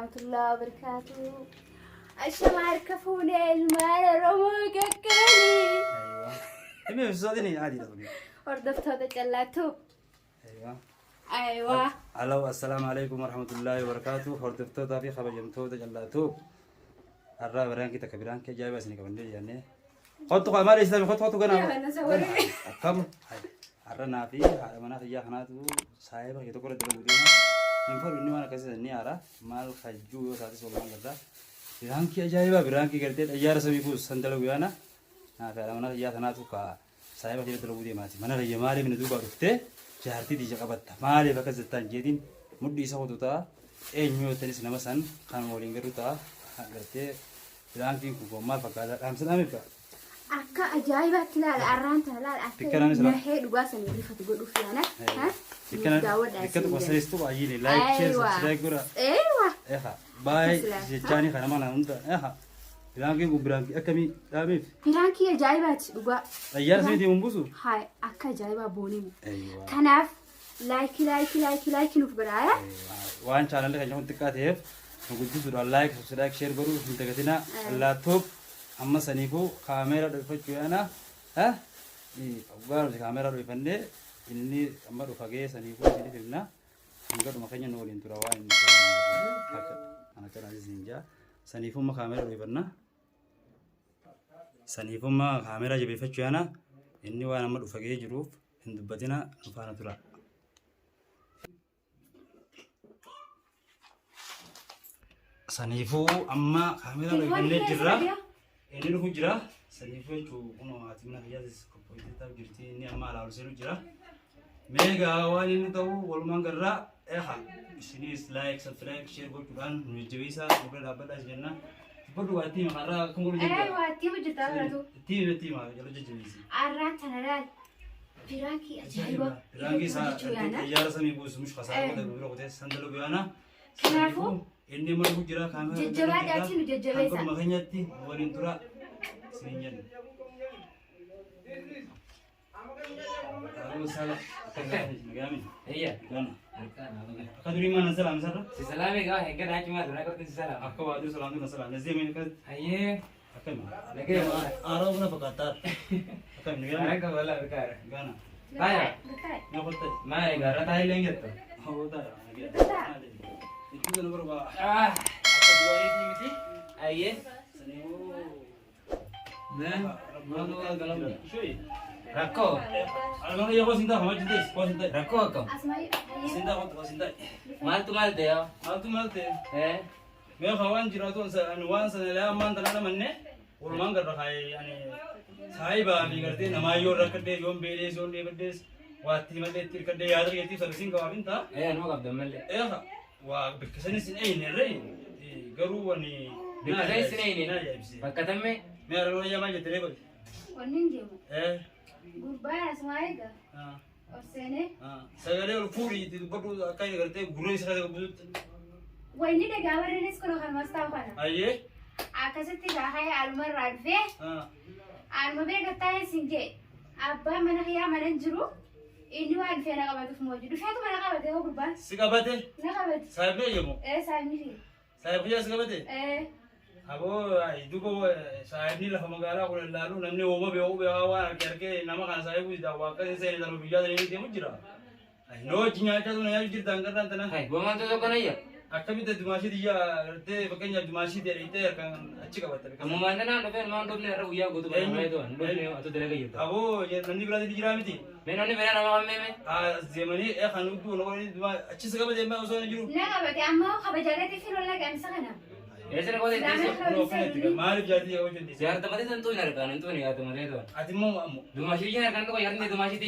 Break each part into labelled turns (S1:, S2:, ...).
S1: ورحمة الله وبركاته. الشمال كفوني المال رموك الكلي.
S2: ايوه امي في صوتني عادي تقولي
S1: وردفت هذا جلاتو.
S2: ايوه
S1: ايوه
S2: الو السلام عليكم ورحمة الله وبركاته. هردفتو في خبر جمتو تجلاتو الرا برانكي تكبرانك جاي بس نكمل يعني خطو قمر اسلامي خطو كنا كم الرا نافي هذا منا في جهناتو سايبه يتقول الدنيا نفر إني وانا كذا إني أرى مال خجوا ساتي سولمان كذا برانكي أجايبه برانكي كرتين أجار سبيكو سندلو بيانا فعلا منا في جهناتو كا سايبه كذا تلو بدي ماتي منا رجيم مالي من دوبا رفته جهرتي دي جكابت مالي بكذا زتان جدين مدي سهو توتا نيو تني سينما سان خان مولين كروتا كرتين برانكي كوكو مال فكذا أمسنا ميكا
S1: أكا أجايبة كلا الأران تلا
S2: تكنا نسلا
S1: نحيد وقاسن يدري فتقول فيانا ها
S2: تكنا تكنا وسيستو عيني لايك شير سبسكرايب كورا
S1: أيوة
S2: إيها باي جاني خنا ما نوندا إيها برانكي برانكي أكمي داميف
S1: برانكي أجايبة تقول
S2: أيار سيدي مبوسو
S1: هاي أكا أجايبة بوني
S2: أيوة
S1: كناف لايك نفبرايا
S2: وان channel ka jahon tikate ngudu sura like subscribe share baru hinta katina laptop amma sanifu kamera do fachu ana ha I ugar kamera do fande inni amma do fage sanifu sini filna ngado makanya no lin turawa ini ana kana zinja sanifu ma kamera do ibanna sanifu ma kamera je fachu ana inni wa amma do fage juruf hindu badina nufana tura sanifu amma kamera do ibanne jirra ini lu hujra sanifu itu kuno atimna hiyas kompoiti tab jirti ini amma ala urselu jira mega wani ni tahu wal mangarra eha sini like subscribe share go turan nujewisa udah dapat asjana bodu wati makara kungulu jira
S1: wati wajita ratu
S2: ti ma jalo jewisi
S1: arran tanara piraki ajayiba
S2: piraki sa yara sami bus mush khasara ko biro ko sandalo biana
S1: kanafu
S2: ini mau hujra kamera
S1: jajjaba dati nu jajjabesa
S2: ko makanya ti walin tura sinyan Halo salah magami
S3: iya
S2: kan kaduri mana salam sar
S3: si salame ga hega da cuma dona ko si salam
S2: akka wadu salam dun salam nazim ini kan
S3: aye
S2: akan
S3: lagi
S2: arab na pakatar akan ni
S3: ana ka wala bekar
S2: gana
S3: aya
S2: ngapot
S3: mare ga rata hilenge to
S2: hoda itu kan berba
S3: apa dua ini mesti aye
S2: sanimu
S3: nah
S2: Mano dalam shui
S3: rako
S2: algo ya ko sinta hama jindes ko sinta
S3: rako ko
S1: asmai
S2: sinta ko sinta
S3: mal de yo
S2: altu malte
S3: eh
S2: me khawan jirato an wan san la man tan manne ur man gar khay yani saiba mi garte namayo rakde yom bele son de bedes wati male tir kade yaad yati servicing ka binta
S3: eh no gab damalle
S2: eh wa bikasani sin ay ne re garu wani
S3: na dai sinai ne bakatamme
S2: me arano ya ma jetere ko
S1: وننجمو
S2: eh
S1: غربان اسماعيل
S2: ah
S1: أرسنة
S2: sagale ul furi ti bodu kay garte guroi sagale budut
S1: ويني دعوة رئيس كلو خمس تاوخنا
S2: aye
S1: أكاسيتي جاهي المر رادفة
S2: ah
S1: المبيع قطعي سنجي أبا من خيا من الجرو إني وان فينا قبض في موجود فيها تو من قبض هو غربان
S2: sigabate
S1: نقبض
S2: sahibe yemo
S1: إيه سامي في
S2: sahibe ya sigabate
S1: إيه
S2: abo ay dugo sahibni la magala ko lalu namne wo be hawa kerke nama kan sahibu da wa kan sai da rubiya da ni temu jira ay no jinya ta no ya jir dangar dan tan
S3: hai gua mantu to kana ya
S2: akabi da dimashi diya te bakanya dimashi de ite kan achi ka bata
S3: kamu mana na dobe man dobe ne ruya go to ba mai to dobe atu dele ga yita
S2: abo ye nandi bradi dijira miti
S3: me no ni bera na ma me
S2: a zemani e khanu du no ni dima achi sa ba de ma so jiru
S1: نقبض أما خبجالتي في ولا كم سنة
S3: esere ko de
S2: no fene mari jadi ya wajin
S3: siar tamate tentu ina kan tentu ni atu mare to
S2: ati mo amo
S3: dumashi jina kan ko yarni dumashi ti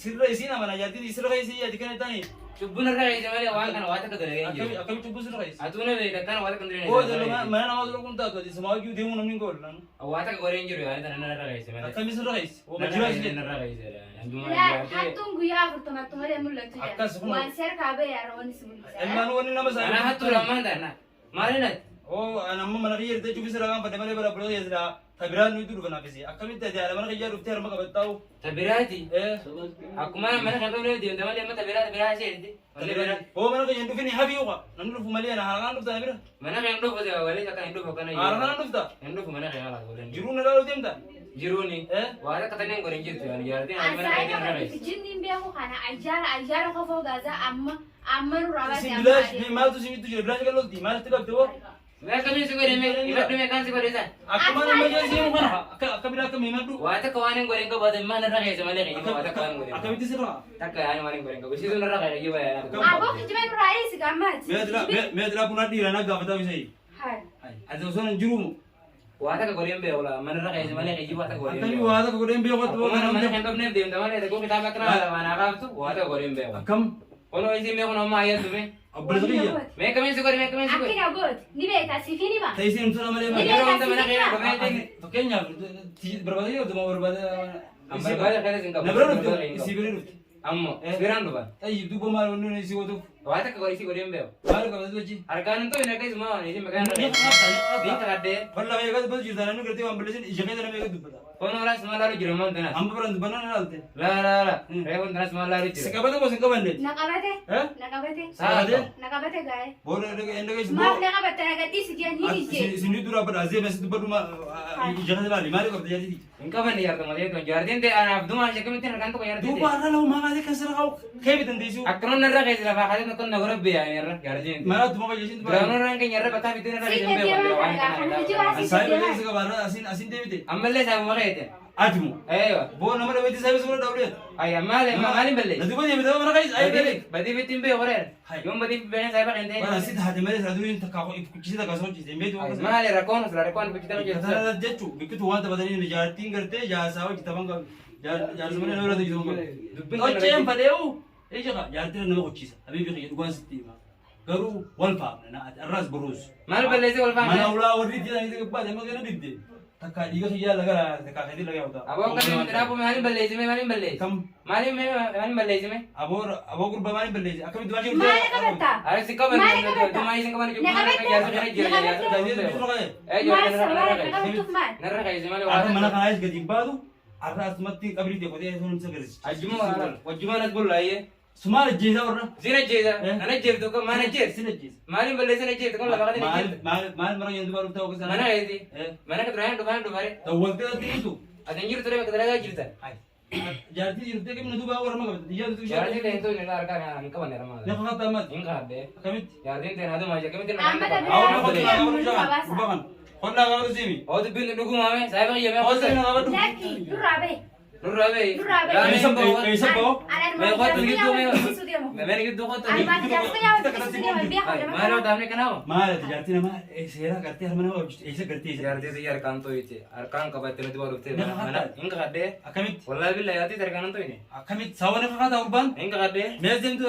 S2: sirra isina mana jadi sirra isi ya dikane tani
S3: chubbuna ra ide mare wan kan wata ka dele
S2: akabi tubu sirra isi
S3: atu ne de kan wata kan dele
S2: oh dalo mana nama dulu kunta to di semua ju demu namin gol nan
S3: wata ka gore injuru ya tan na ra ga ise mare
S2: akabi sirra isi oh majira isi
S3: na ra ga ise
S1: لا حتى يا فرتنا تمر يملا تجا وانسر كابه يا روني سبل
S2: emang wani nama saya
S3: ana hatu ramanda na mare na
S2: oh ana amma mana kiyar ta jubi sirra kan fadamare bara bro ya zira تبران ندور بنافسي أكمل تدي على من خيار وفتير ما قبضتاو
S3: Tabirati.
S2: إيه
S3: Aku mana kan tahu dia teman dia mata berat sih nanti.
S2: هو من خيار ندفني هابي يوقع نندف مليان هرقان نفتا نبرة
S3: Mana yang dulu pada awalnya kata yang dulu bukan
S2: هرقان نفتا
S3: yang dulu mana yang lah boleh.
S2: جرونا لا لو تيمتا
S3: Jiru nih.
S2: إيه
S3: Wah, katanya yang goreng jiru kan. Jadi mana
S1: Asal
S3: yang
S1: kan
S3: race.
S1: jinnin biar aku kana ajar kau fau gaza amma nurabat
S2: سين
S1: yang
S2: بلاش
S1: ada.
S2: ما تو سين تجرب بلاش قالوا دي ما تقدر تبغى
S3: Mereka kami suka demi, ibarat demi kan suka desa.
S2: aku mana macam sih mau kan kami dah kami madu
S3: Wah, tak kawan yang goreng kau buat mana rakyat sama lagi. Wah, tak kawan goreng.
S2: aku itu serah
S3: Tak kawan yang goreng kau. Situ rakyat lagi bayar.
S1: Aku cuma nurai sih gamat.
S2: me adalah pun ada di mana gak tahu saya
S1: Hai.
S2: ada urusan jurum
S3: Wah, tak goreng be olah. Mana rakyat sama lagi jiwa tak goreng.
S2: kami wah tak kau dembe waktu
S3: Mana yang top nih dia teman dia kau kita bakal mana kau tuh. Wah, tak goreng be.
S2: kam
S3: Kalau isi me kono ma ayat tuh me.
S2: abis lagi
S3: Me kami suka me kami suka.
S1: Akhirnya good. Ni beta si fini ba.
S2: saya sih untuk nama dia
S1: Ini
S3: Kalau
S1: dia
S3: kita mana kayak kau me.
S2: to kenya berbeda ya cuma berbeda
S3: Ambil banyak kali singkap.
S2: nah berapa tuh isi beri
S3: Ammo, sekarang tuh, Pak.
S2: Ay, itu pemalu nih isi waktu
S3: Wah, tak goreng isi goreng be.
S2: baru kau itu aja
S3: Hargaan tuh ini kayak semua ini makan.
S2: ini apa
S3: Ini tak ada.
S2: Wala may agad ba jirta nanu kerti wan belasin ijake dana may agad bada.
S3: Kono ras semua lalu jeroman tenas.
S2: Amba peran banan nalte.
S3: La. Rewon tenas semua lalu jeroman.
S2: Sekabata mo sekabande.
S1: Nakabate.
S2: Eh?
S1: Nakabate.
S2: Sakade?
S1: Nakabate guys.
S2: Bora ende ende guys.
S1: Maaf nakabate agati si dia ni je.
S2: Sini dura pada azia masih tu ma ijake dana limari ko jadi.
S3: Inka ban yar teman dia tuh jardin teh anak abdu mah siapa minta kan tuh yar
S2: Du
S3: teh.
S2: bara lo mama de kasar kau. Kebe tan desu.
S3: Akron nara kayak sila bakal tuh kan nagora be ya yar jardin.
S2: Mara tu mama jesin tu.
S3: Ground orang kayak yar bata bitu nara
S1: Si
S3: jembe
S1: dia
S3: ba.
S1: mah kan jual si
S2: Saya
S1: dia.
S2: beli sekabara asin debite.
S3: Amale sa mo kayak teh.
S2: Ajmu.
S3: Ayo.
S2: Bo nama de beti saya semua dah udah.
S3: Ay amale malin belle.
S2: Nanti bo dia betul mana guys? Ayo beli.
S3: Badi bitin be ore. Yung badi be sa ba kente.
S2: Wala sit hati mari sadu in takako ikut kita kasih cerita dembe tu.
S3: Male rakon kita lo jadi.
S2: Kata jechu, bikitu wanta badani ni jarting करते जा Sao kita bangga jar semana nora tu gitu bangga. Oh cem padeu, eh jaga jarting nama kucisa. Habis bikin gua sitima. Garu walfa, na arras burus.
S3: Mal belle sih wal
S2: Mana
S3: faham.
S2: ulah wardi dia itu kepada emang kena dibde. Takka diga sih laga, takka kadi laga uta.
S3: Abo kan minta apa malin belle sih malin belle.
S2: Kam
S3: Malin belle sih me.
S2: abo kurba mani beli. Akam itu aja.
S1: Mana nakabata?
S3: Ayo sih kau berdua, tu main sih kau mana juga mana kayak jasa kayak jasa jasa. Eh
S1: Mas
S3: jual
S1: sama
S3: nara
S1: nakabatu man.
S3: nara kayak sih mana
S2: Aku mana
S3: wala.
S2: kan ais gaji baru. Arras mati kabri dia kau dia sunum segaris.
S3: Wajuma nas bol lah ye.
S2: Semua jeza orang.
S3: Sini jeza, mana jeb tu kau mana jeb?
S2: Sini jeza.
S3: Malin belle sini jeb tu kau lah bakal jeb.
S2: Mal orang yang baru tahu kesana.
S3: Mana kayak sih? Mana keterahan tu mana tu mari.
S2: Tahu waktu itu.
S3: Ada nyur tu dia keterahan cerita.
S2: Hai. Jadi itu dia kemana tu bawa orang makan. Dia tu.
S3: Jadi dia itu ni lah kan yang kau mana ramah.
S2: Dia kata amat.
S3: Ingat deh.
S2: Kami.
S3: Jadi dia ada macam kami tidak
S1: Amma
S3: nak.
S1: tapi
S2: Awak
S1: aku
S2: nak
S1: dia
S2: kau
S1: mulu
S2: jangan.
S1: kabasa.
S2: Bukan. Kau nak kau sini.
S3: Oh tu bin dukung mame, saya bagi ya
S2: Kau
S3: me.
S2: sini nak kau.
S1: Laki, durabe.
S3: Nurabe.
S1: Durabe.
S2: Isap kau.
S1: Anak
S3: May
S1: mau
S3: kau
S1: jadi
S3: tu gitu me.
S1: susu dia mau.
S3: Memang gitu kau tu.
S1: Almat jasa ya susu dia mau biar
S3: Ay,
S1: kau
S3: mana tahu ni kenapa?
S2: Mal jadi nama sera kerti har mana ऐसे करती है.
S3: Jadi tu yar kanto itu, arkan kabat itu baru tu.
S2: Nah,
S3: Mana? Ingat ada?
S2: Akamit
S3: Wallahi billahi hati terkanan tu ini.
S2: akamit sawan ka kata urban.
S3: Ingat ada?
S2: Mezem tu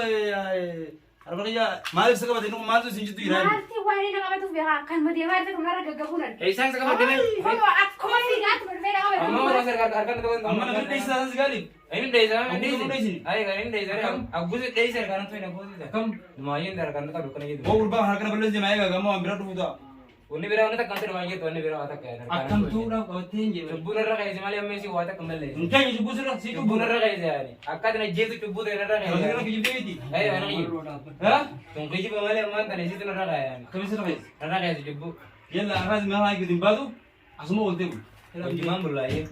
S2: arbaya mal se ka bade no mal tu sinji tu iran.
S1: Marti wani nakabatu biar kan mau dia marti kau nara gagahunan.
S3: Eh sang sekarang dia.
S1: Kalau aku masih gat berbeda kau
S3: Amma orang sekarang arkan tu kan.
S2: Amma na dei sa sekali.
S3: Ini desa,
S2: Aku
S3: ini
S2: pun
S3: desa.
S2: desa.
S3: Ayo kan ini desa. Aku sih desa sekarang tu ini aku sih.
S2: Kam
S3: Lumayan terkanan tu bukan gitu.
S2: wo urban har kana balle je maega gamo amra tu da.
S3: Uni bira uni tak kantor lumayan tu, uni bira atak kayak.
S2: Akam tu da ko tenje.
S3: Cubu nara kayak si Malayam Messi watak kembali.
S2: Unkai ju busura si tu
S3: Cubu nara kayak si ani. Akad na jetu cubu nara
S2: Kalau
S3: kayak.
S2: kena ki jibde ti.
S3: Ayo anak ini.
S2: Ha?
S3: Tunggu je Malayam mantan di situ nara kayak.
S2: Kami sera guys.
S3: Nara kayak si cubu.
S2: Yalla araz ma ha gidin badu. Asmo wolte.
S3: Gimana bola ya?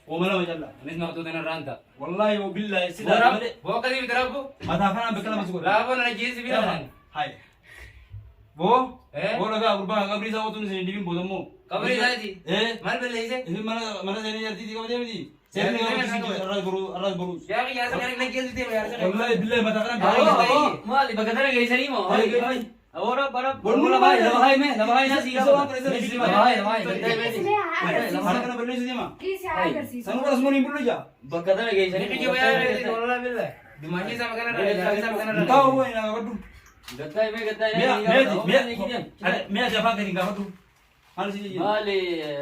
S2: wo mala majalla.
S3: Ini nak tu tenar ranta.
S2: Wallahi wo billahi sida
S3: Borab,
S2: bade.
S3: bawa kali mitra aku.
S2: Mata kana bekala masuk.
S3: Labo nara jesi bilang.
S2: Hai. Bo?
S3: Eh?
S2: Bo laga urban kabri sa wotun sini dibin bodomo.
S3: Kabri tadi.
S2: Eh?
S3: Mana beli sih?
S2: Ini mana sini yarti di kabri di.
S3: Saya
S2: Sini
S3: dengar
S2: kabri
S3: dengar.
S2: arras burus.
S3: Ya ya sekarang lagi jesi dia ya.
S2: Wallahi billahi mata kana.
S3: Mal bagatan lagi sini mo.
S2: Hai.
S4: Ahora para
S2: Boleh
S4: labay,
S2: boleh.
S4: labay me, labay na siya. Labay, labay.
S2: Har kana beli sini mah.
S1: Isi agar sih.
S2: Sanu kalau semua nimbul aja.
S4: Bagkata lagi
S3: Ini
S4: sini.
S3: kerja bayar ini wallahi billah. Dimanji sama kana raya, sama kana raya.
S2: Tahu gue nak kadu.
S4: Gatay me, gatay
S2: Me aja pakai ni kadu. Harus ini.
S4: Mali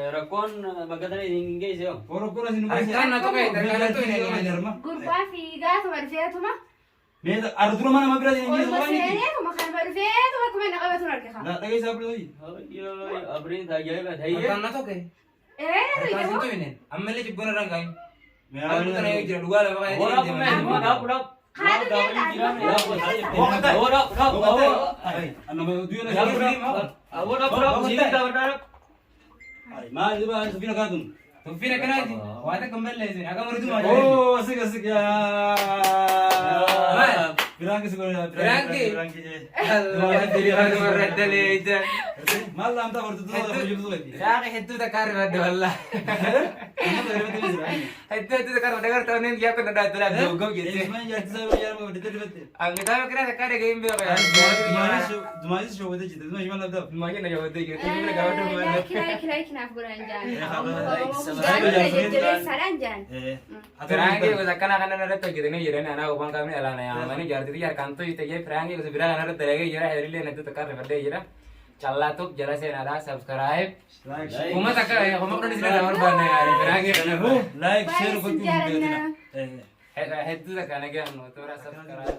S4: rakon bagkata na ingay siya.
S2: Orang kurang sini.
S3: Arkan atau kayak terkadang tuh ini.
S1: Gurba figa tu berfia tu mah.
S2: Me ada tu mana mabira ini
S1: Orang
S2: semua
S1: masih
S2: ini.
S1: ini tu makan berfia tu mah kau nak nakabatu nak kah?
S2: Nah, lagi siapa lagi?
S4: Abrin tagay ba? Hey.
S3: Arkan atau kayak. Harkaan
S1: Riga.
S3: sintu ini. Ammallee cibboon irraan kaa'in.
S2: Mee
S3: Haala
S2: haala
S3: kana yoo jira dhugaa lafa
S4: Ora
S3: kaa'ee
S4: apa men? Dap dap.
S1: Haadu
S4: Dap
S1: dia
S4: ini jiran.
S1: tak.
S4: Dap. Ora dap.
S2: Ay, ano ba duyo na
S4: Dap
S2: siya?
S4: dap. Ora dap. Sini dap dap.
S2: Ay, maal di ba Sufina kadun?
S3: Tuffiin akkanaati. Waata kan balleessin. Akka maritu maa
S2: Oh, sige sige ya.
S3: Maal?
S2: Birangi siguro ya.
S3: Birangi?
S2: Birangi je.
S3: Allah diri waan warraddalee ija.
S2: Maal lamta kortu tu apa jutu lagi.
S3: Yaaqi hedduu takkaa rifadde wallah. Hedduu takkaa rifadde garuu ta'uun yaa kun dhaadhaa tulaa goggoo jette.
S2: Ismail ya tisa ya mau ditte ditte.
S3: Anggataa yoo kiraa takkaa dhagee hin beeku yaa.
S2: Dumais show wede jitte. Dumais malam dah.
S3: Maayina yoo wadde jette. Mana gaafadhu malee.
S1: Kira kinaaf godhan jaan.
S2: Eh,
S1: Salaan jaan.
S3: Firaangii gosa akkana kana irratti hojjetanii jiran anaa hubaan qaamni alaana yaamanii jaartitii harkaan tuyite jee firaangii gosa biraa kana irratti dalagee jira hiriirlee natti takkaa rifadhee jira. Challaatuuf jala seenaadhaa sabskaraayib. Uummata akka uummata kudhan isin irraa barbaadna yaari firaangii kana.
S2: Like, share, gochuu hin beekna.
S3: Hedduu takkaa nagaan toora sabskaraayib.